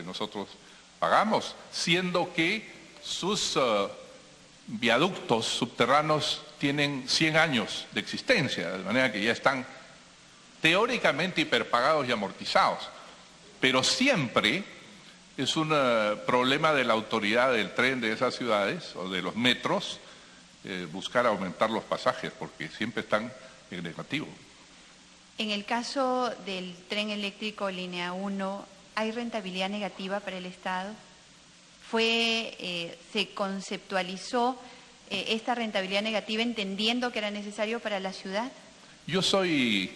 nosotros pagamos, siendo que sus viaductos subterráneos tienen 100 años de existencia, de manera que ya están teóricamente hiperpagados y amortizados. Pero siempre es un problema de la autoridad del tren de esas ciudades o de los metros buscar aumentar los pasajes, porque siempre están en negativo. En el caso del tren eléctrico línea 1, ¿hay rentabilidad negativa para el Estado? ¿Se conceptualizó esta rentabilidad negativa entendiendo que era necesario para la ciudad? Yo soy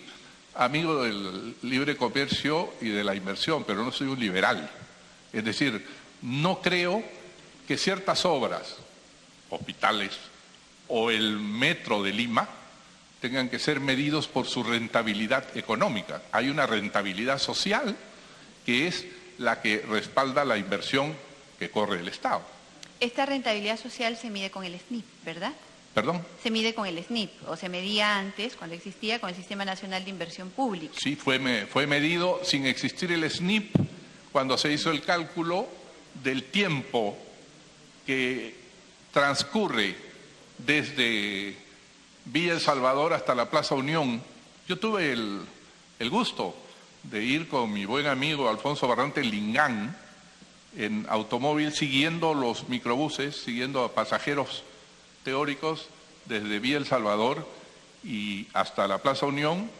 amigo del libre comercio y de la inversión, pero no soy un liberal. Es decir, no creo que ciertas obras, hospitales o el metro de Lima, tengan que ser medidos por su rentabilidad económica. Hay una rentabilidad social que es la que respalda la inversión que corre el Estado. Esta rentabilidad social se mide con el SNIP, ¿verdad? ¿Perdón? Se mide con el SNIP, o se medía antes, cuando existía, con el Sistema Nacional de Inversión Pública. Sí, fue medido sin existir el SNIP cuando se hizo el cálculo del tiempo que transcurre desde Villa El Salvador hasta la Plaza Unión. Yo tuve el gusto de ir con mi buen amigo Alfonso Barrante Lingán en automóvil siguiendo los microbuses, siguiendo a pasajeros teóricos desde Villa El Salvador y hasta la Plaza Unión,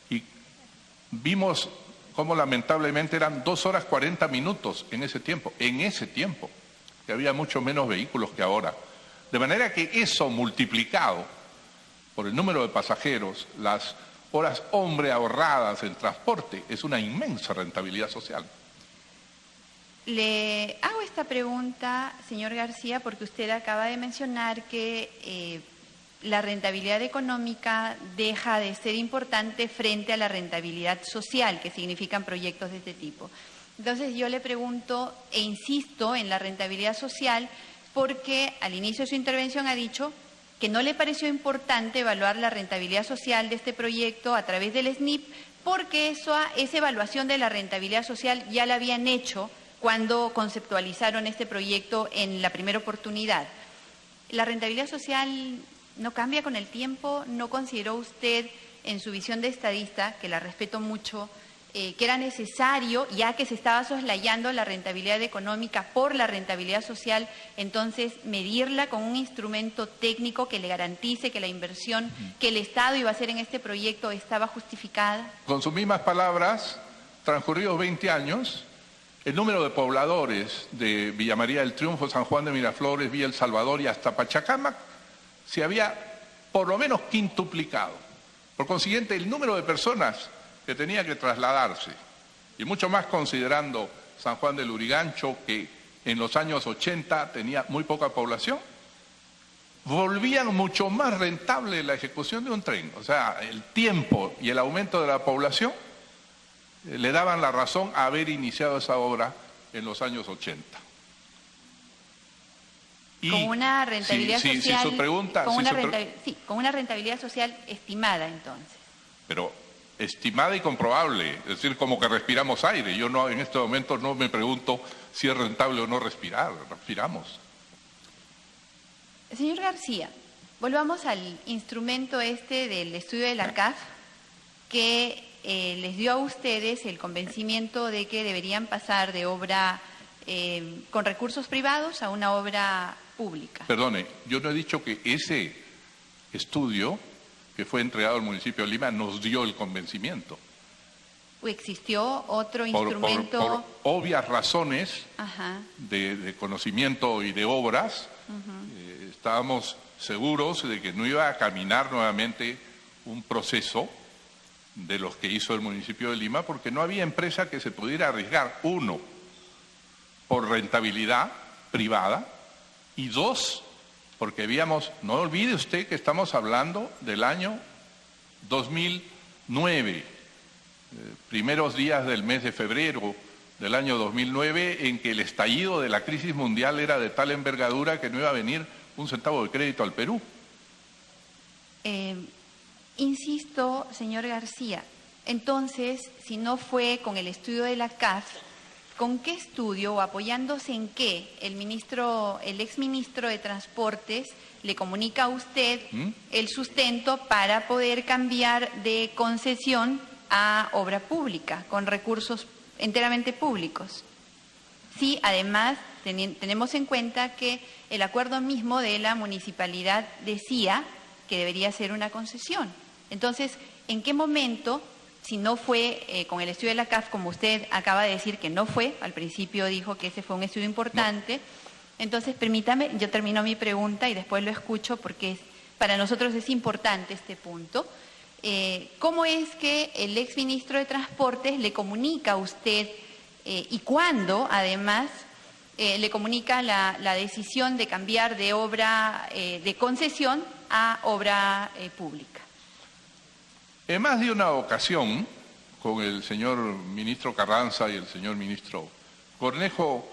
y vimos cómo lamentablemente eran 2 horas 40 minutos en ese tiempo, que había mucho menos vehículos que ahora. De manera que eso multiplicado por el número de pasajeros, las horas hombre ahorradas en transporte, es una inmensa rentabilidad social. Le hago esta pregunta, señor García, porque usted acaba de mencionar que la rentabilidad económica deja de ser importante frente a la rentabilidad social, que significan proyectos de este tipo. Entonces yo le pregunto e insisto en la rentabilidad social porque al inicio de su intervención ha dicho que no le pareció importante evaluar la rentabilidad social de este proyecto a través del SNIP porque esa evaluación de la rentabilidad social ya la habían hecho cuando conceptualizaron este proyecto en la primera oportunidad. ¿La rentabilidad social no cambia con el tiempo? ¿No consideró usted, en su visión de estadista, que la respeto mucho, que era necesario, ya que se estaba soslayando la rentabilidad económica por la rentabilidad social, entonces medirla con un instrumento técnico que le garantice que la inversión que el Estado iba a hacer en este proyecto estaba justificada? Con sus mismas palabras, transcurridos 20 años, el número de pobladores de Villa María del Triunfo, San Juan de Miraflores, Villa El Salvador y hasta Pachacamac se había por lo menos quintuplicado. Por consiguiente, el número de personas que tenía que trasladarse, y mucho más considerando San Juan del Lurigancho, que en los años 80 tenía muy poca población, volvían mucho más rentable la ejecución de un tren. O sea, el tiempo y el aumento de la población le daban la razón a haber iniciado esa obra en los años 80. Y con una rentabilidad social, su pregunta, con una rentabilidad social estimada entonces. Pero estimada y comprobable, es decir, como que respiramos aire. Yo no, en este momento no me pregunto si es rentable o no respirar, respiramos. Señor García, volvamos al instrumento del estudio de la CAF que les dio a ustedes el convencimiento de que deberían pasar de obra con recursos privados a una obra pública. Perdone, yo no he dicho que ese estudio que fue entregado al municipio de Lima nos dio el convencimiento. ¿Existió otro instrumento? Por obvias razones de conocimiento y de obras, estábamos seguros de que no iba a caminar nuevamente un proceso de los que hizo el municipio de Lima, porque no había empresa que se pudiera arriesgar, 1, por rentabilidad privada, y 2, porque habíamos, no olvide usted que estamos hablando del año 2009, primeros días del mes de febrero del año 2009, en que el estallido de la crisis mundial era de tal envergadura que no iba a venir un centavo de crédito al Perú. Insisto, señor García, entonces, si no fue con el estudio de la CAF, ¿con qué estudio o apoyándose en qué el exministro de Transportes le comunica a usted el sustento para poder cambiar de concesión a obra pública con recursos enteramente públicos? Sí, además tenemos en cuenta que el acuerdo mismo de la municipalidad decía que debería ser una concesión. Entonces, ¿en qué momento, si no fue con el estudio de la CAF, como usted acaba de decir que no fue, al principio dijo que ese fue un estudio importante, entonces permítame, yo termino mi pregunta y después lo escucho porque para nosotros es importante este punto. ¿Cómo es que el exministro de Transportes le comunica a usted y cuándo, además, le comunica la decisión de cambiar de obra de concesión a obra pública? En más de una ocasión, con el señor ministro Carranza y el señor ministro Cornejo,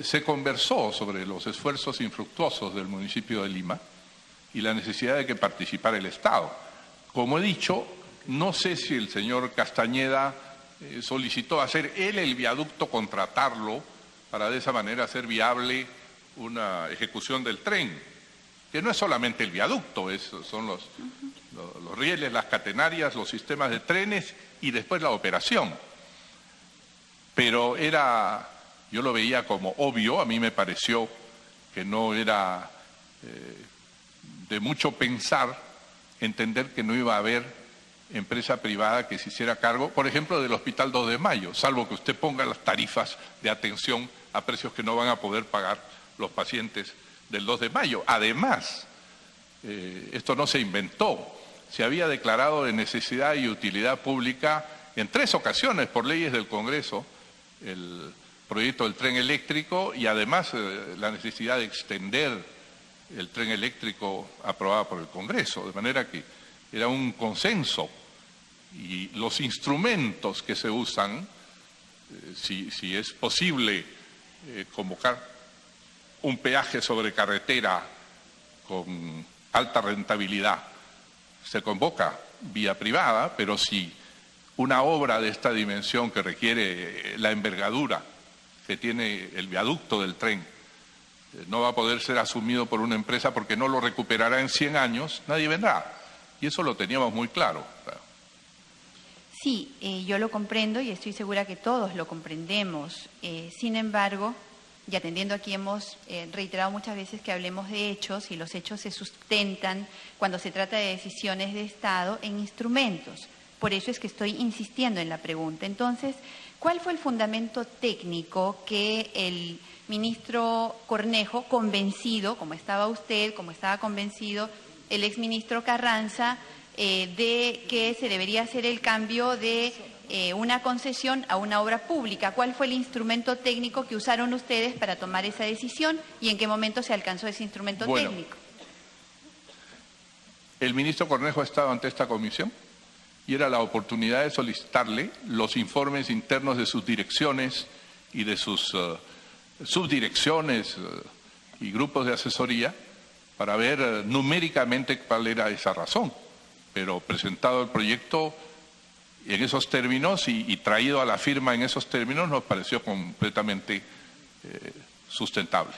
se conversó sobre los esfuerzos infructuosos del municipio de Lima y la necesidad de que participara el Estado. Como he dicho, no sé si el señor Castañeda solicitó hacer él el viaducto, contratarlo, para de esa manera hacer viable una ejecución del tren, que no es solamente el viaducto, son los rieles, las catenarias, los sistemas de trenes y después la operación. Pero yo lo veía como obvio, a mí me pareció que no era de mucho pensar, entender que no iba a haber empresa privada que se hiciera cargo, por ejemplo, del Hospital 2 de Mayo, salvo que usted ponga las tarifas de atención a precios que no van a poder pagar los pacientes del 2 de Mayo. Además, esto no se inventó, se había declarado de necesidad y utilidad pública en 3 ocasiones por leyes del Congreso el proyecto del tren eléctrico y además la necesidad de extender el tren eléctrico aprobado por el Congreso, de manera que era un consenso y los instrumentos que se usan, si es posible convocar un peaje sobre carretera con alta rentabilidad, se convoca vía privada, pero si una obra de esta dimensión que requiere la envergadura que tiene el viaducto del tren no va a poder ser asumido por una empresa porque no lo recuperará en 100 años, nadie vendrá. Y eso lo teníamos muy claro. Sí, yo lo comprendo y estoy segura que todos lo comprendemos. Sin embargo, y atendiendo aquí hemos reiterado muchas veces que hablemos de hechos y los hechos se sustentan cuando se trata de decisiones de Estado en instrumentos. Por eso es que estoy insistiendo en la pregunta. Entonces, ¿cuál fue el fundamento técnico que el ministro Cornejo, convencido, como estaba usted, como estaba convencido el exministro Carranza, de que se debería hacer el cambio de una concesión a una obra pública? ¿Cuál fue el instrumento técnico que usaron ustedes para tomar esa decisión y en qué momento se alcanzó ese instrumento técnico? El ministro Cornejo estaba ante esta comisión y era la oportunidad de solicitarle los informes internos de sus direcciones y de sus subdirecciones y grupos de asesoría para ver numéricamente cuál era esa razón. Pero presentado el proyecto en esos términos y traído a la firma en esos términos nos pareció completamente sustentable.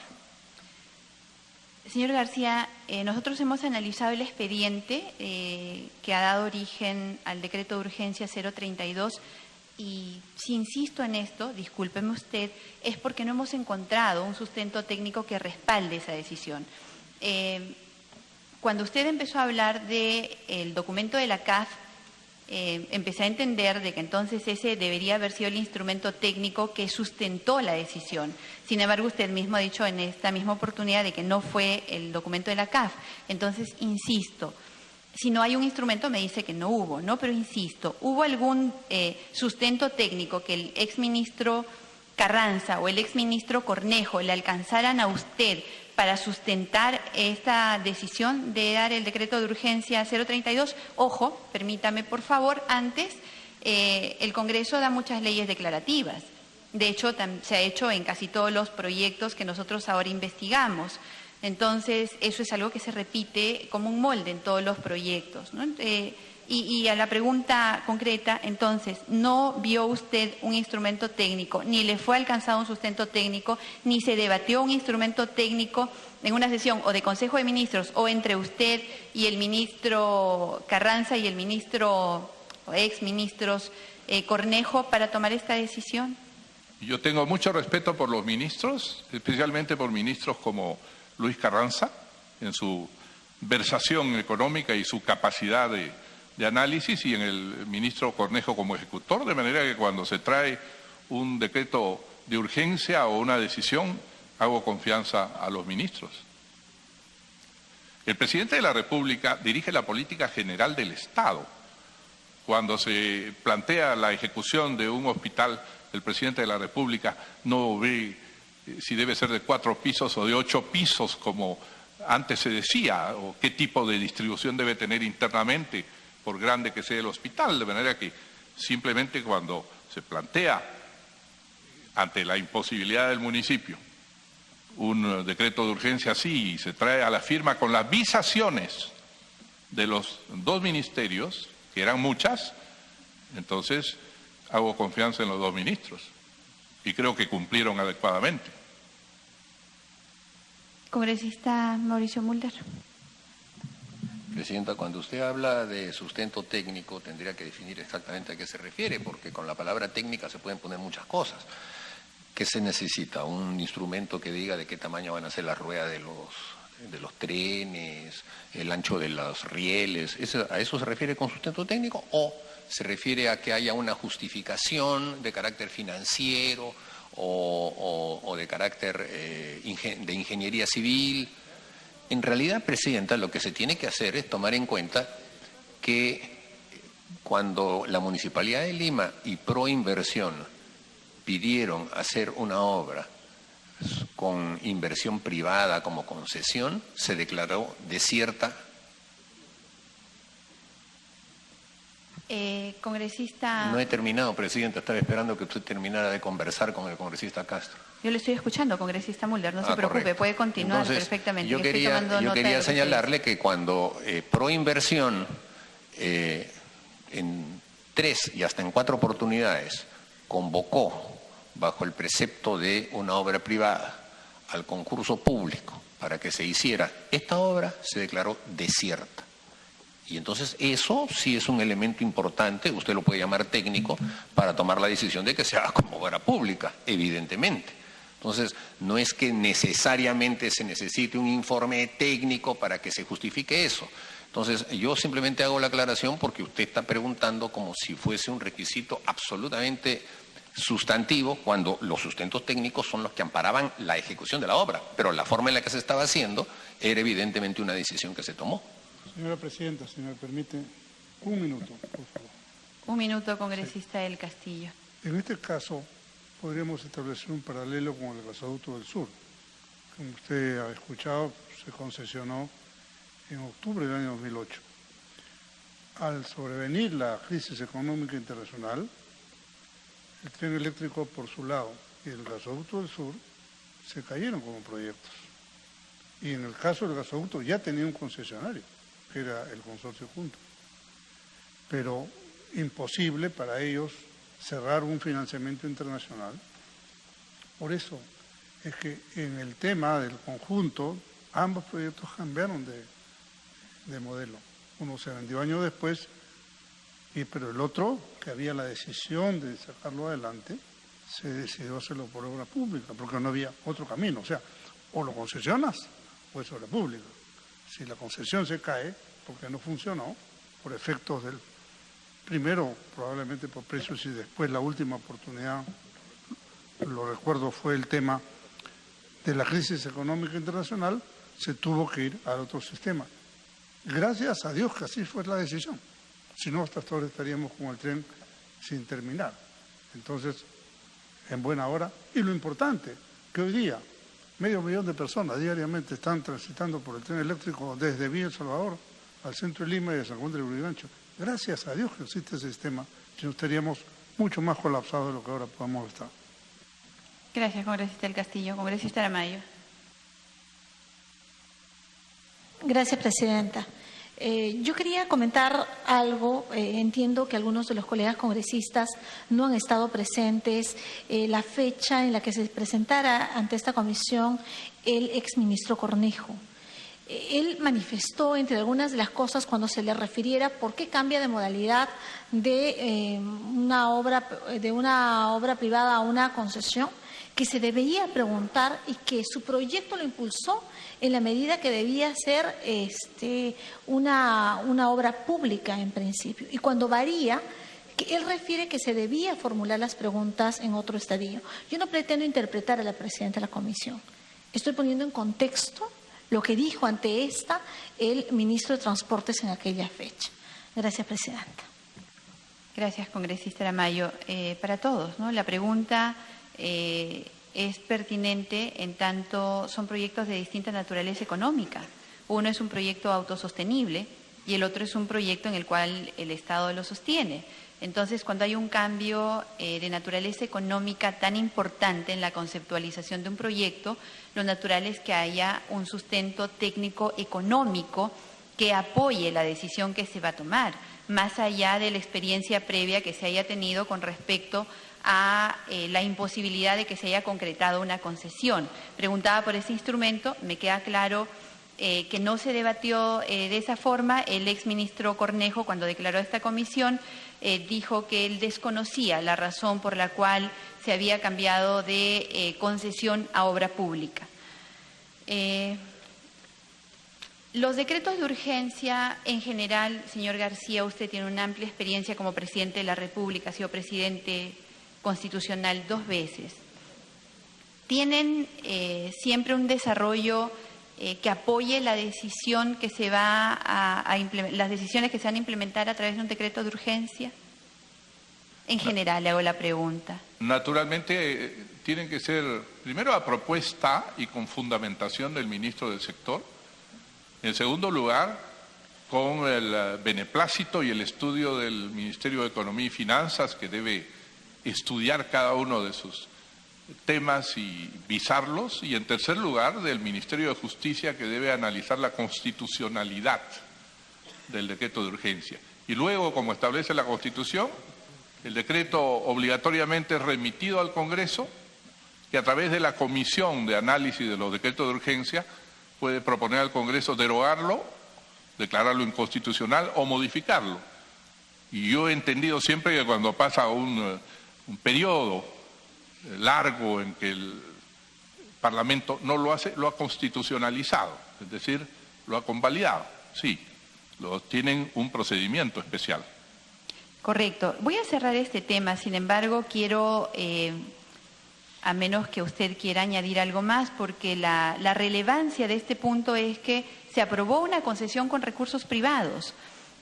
Señor García, nosotros hemos analizado el expediente que ha dado origen al decreto de urgencia 032 y si insisto en esto, discúlpeme usted, es porque no hemos encontrado un sustento técnico que respalde esa decisión. Cuando usted empezó a hablar del documento de la CAF, empecé a entender de que entonces ese debería haber sido el instrumento técnico que sustentó la decisión. Sin embargo, usted mismo ha dicho en esta misma oportunidad de que no fue el documento de la CAF. Entonces, insisto, si no hay un instrumento me dice que no hubo, ¿no? Pero insisto, ¿hubo algún sustento técnico que el exministro Carranza o el exministro Cornejo le alcanzaran a usted para sustentar esta decisión de dar el decreto de urgencia 032? Ojo, permítame por favor, antes, el Congreso da muchas leyes declarativas. De hecho, se ha hecho en casi todos los proyectos que nosotros ahora investigamos. Entonces, eso es algo que se repite como un molde en todos los proyectos, ¿no? Y a la pregunta concreta, entonces, ¿no vio usted un instrumento técnico, ni le fue alcanzado un sustento técnico, ni se debatió un instrumento técnico en una sesión o de Consejo de Ministros o entre usted y el ministro Carranza y el ministro o exministros Cornejo para tomar esta decisión? Yo tengo mucho respeto por los ministros, especialmente por ministros como Luis Carranza, en su versación económica y su capacidad de análisis, y en el ministro Cornejo como ejecutor, de manera que cuando se trae un decreto de urgencia o una decisión, hago confianza a los ministros. El presidente de la República dirige la política general del Estado. Cuando se plantea la ejecución de un hospital, el presidente de la República no ve si debe ser de 4 pisos o de 8 pisos, como antes se decía, o qué tipo de distribución debe tener internamente, por grande que sea el hospital, de manera que simplemente cuando se plantea ante la imposibilidad del municipio un decreto de urgencia así y se trae a la firma con las visaciones de los 2 ministerios, que eran muchas, entonces hago confianza en los 2 ministros y creo que cumplieron adecuadamente. Congresista Mauricio Mulder. Presidenta, cuando usted habla de sustento técnico, tendría que definir exactamente a qué se refiere, porque con la palabra técnica se pueden poner muchas cosas. ¿Qué se necesita? ¿Un instrumento que diga de qué tamaño van a ser las ruedas de los trenes, el ancho de los rieles? ¿A eso se refiere con sustento técnico? ¿O se refiere a que haya una justificación de carácter financiero o de carácter de ingeniería civil? En realidad, Presidenta, lo que se tiene que hacer es tomar en cuenta que cuando la Municipalidad de Lima y Proinversión pidieron hacer una obra con inversión privada como concesión, se declaró desierta. Congresista... No he terminado, Presidenta, estaba esperando que usted terminara de conversar con el congresista Castro. Yo le estoy escuchando, congresista Mulder, no se preocupe, correcto. puede continuar. Entonces, perfectamente. Yo quería señalarle que cuando Proinversión en 3 y hasta en 4 oportunidades convocó bajo el precepto de una obra privada al concurso público para que se hiciera esta obra, se declaró desierta. Y entonces eso sí es un elemento importante, usted lo puede llamar técnico, para tomar la decisión de que se haga como obra pública, evidentemente. Entonces, no es que necesariamente se necesite un informe técnico para que se justifique eso. Entonces, yo simplemente hago la aclaración porque usted está preguntando como si fuese un requisito absolutamente sustantivo, cuando los sustentos técnicos son los que amparaban la ejecución de la obra, pero la forma en la que se estaba haciendo era evidentemente una decisión que se tomó. Señora Presidenta, si me permite, un minuto, por favor. Un minuto, congresista del Castillo. En este caso, podríamos establecer un paralelo con el gasoducto del sur. Como usted ha escuchado, se concesionó en octubre del año 2008. Al sobrevenir la crisis económica internacional, el tren eléctrico por su lado y el gasoducto del sur se cayeron como proyectos. Y en el caso del gasoducto ya tenía un concesionario, que era el consorcio Junto. Pero imposible para ellos cerrar un financiamiento internacional. Por eso es que en el tema del conjunto, ambos proyectos cambiaron de modelo. Uno se vendió años después, pero el otro, que había la decisión de sacarlo adelante, se decidió hacerlo por obra pública, porque no había otro camino. O sea, o lo concesionas o es obra pública. Si la concesión se cae, porque no funcionó, por efectos del primero, probablemente por precios, y después la última oportunidad, lo recuerdo, fue el tema de la crisis económica internacional, se tuvo que ir al otro sistema. Gracias a Dios que así fue la decisión. Si no, hasta ahora estaríamos con el tren sin terminar. Entonces, en buena hora. Y lo importante, que hoy día 500.000 de personas diariamente están transitando por el tren eléctrico desde Villa El Salvador al centro de Lima y de San Juan del Lurigancho. Gracias a Dios que existe ese sistema, si no estaríamos mucho más colapsados de lo que ahora podemos estar. Gracias, congresista del Castillo. Congresista Aramayo. Gracias, Presidenta. Yo quería comentar algo. Entiendo que algunos de los colegas congresistas no han estado presentes la fecha en la que se presentara ante esta comisión el exministro Cornejo. Él manifestó, entre algunas de las cosas, cuando se le refiriera por qué cambia de modalidad de una obra privada a una concesión, que se debía preguntar y que su proyecto lo impulsó en la medida que debía ser una obra pública en principio. Y cuando varía, que él refiere que se debía formular las preguntas en otro estadio. Yo no pretendo interpretar a la presidenta de la comisión. Estoy poniendo en contexto lo que dijo ante esta el ministro de Transportes en aquella fecha. Gracias, presidenta. Gracias, congresista Aramayo. Para todos, ¿no? La pregunta es pertinente en tanto son proyectos de distinta naturaleza económica. Uno es un proyecto autosostenible y el otro es un proyecto en el cual el Estado lo sostiene. Entonces, cuando hay un cambio de naturaleza económica tan importante en la conceptualización de un proyecto, lo natural es que haya un sustento técnico-económico que apoye la decisión que se va a tomar, más allá de la experiencia previa que se haya tenido con respecto a la imposibilidad de que se haya concretado una concesión. Preguntaba por ese instrumento, me queda claro que no se debatió de esa forma. El exministro Cornejo, cuando declaró esta comisión, dijo que él desconocía la razón por la cual se había cambiado de concesión a obra pública. Los decretos de urgencia, en general, señor García, usted tiene una amplia experiencia como presidente de la República, ha sido presidente constitucional 2 veces. ¿Tienen siempre un desarrollo que apoye la decisión que se va las decisiones que se van a implementar a través de un decreto de urgencia? En general, le hago la pregunta. Naturalmente, tienen que ser, primero, a propuesta y con fundamentación del ministro del sector. En segundo lugar, con el beneplácito y el estudio del Ministerio de Economía y Finanzas, que debe estudiar cada uno de sus temas y visarlos. Y en tercer lugar, del Ministerio de Justicia, que debe analizar la constitucionalidad del decreto de urgencia. Y luego, como establece la Constitución, el decreto obligatoriamente es remitido al Congreso, que a través de la Comisión de Análisis de los Decretos de Urgencia puede proponer al Congreso derogarlo, declararlo inconstitucional o modificarlo. Y yo he entendido siempre que cuando pasa un periodo largo en que el Parlamento no lo hace, lo ha constitucionalizado, es decir, lo ha convalidado. Sí, tienen un procedimiento especial. Correcto. Voy a cerrar este tema, sin embargo, quiero, a menos que usted quiera añadir algo más, porque la relevancia de este punto es que se aprobó una concesión con recursos privados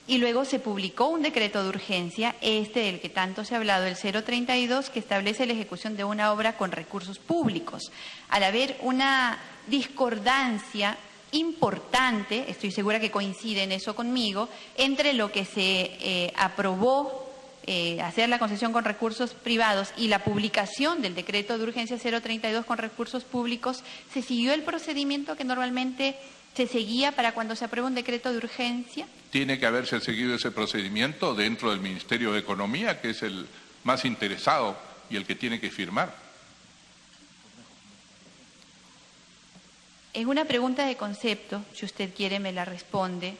y luego se publicó un decreto de urgencia, del que tanto se ha hablado, el 032, que establece la ejecución de una obra con recursos públicos. Al haber una discordancia importante, estoy segura que coincide en eso conmigo, entre lo que se aprobó hacer la concesión con recursos privados y la publicación del decreto de urgencia 032 con recursos públicos, se siguió el procedimiento que normalmente se seguía para cuando se aprueba un decreto de urgencia. Tiene que haberse seguido ese procedimiento dentro del Ministerio de Economía, que es el más interesado y el que tiene que firmar. Es una pregunta de concepto, si usted quiere me la responde.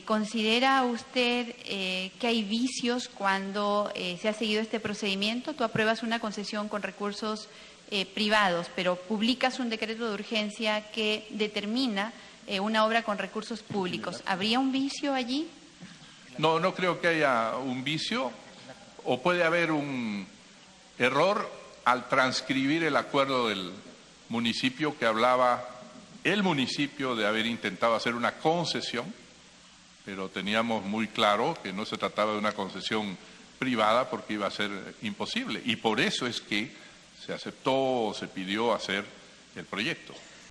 ¿Considera usted que hay vicios cuando se ha seguido este procedimiento? Tú apruebas una concesión con recursos privados, pero publicas un decreto de urgencia que determina una obra con recursos públicos. ¿Habría un vicio allí? No, no creo que haya un vicio, o puede haber un error al transcribir el acuerdo del municipio que hablaba el municipio de haber intentado hacer una concesión, pero teníamos muy claro que no se trataba de una concesión privada porque iba a ser imposible. Y por eso es que se aceptó o se pidió hacer el proyecto.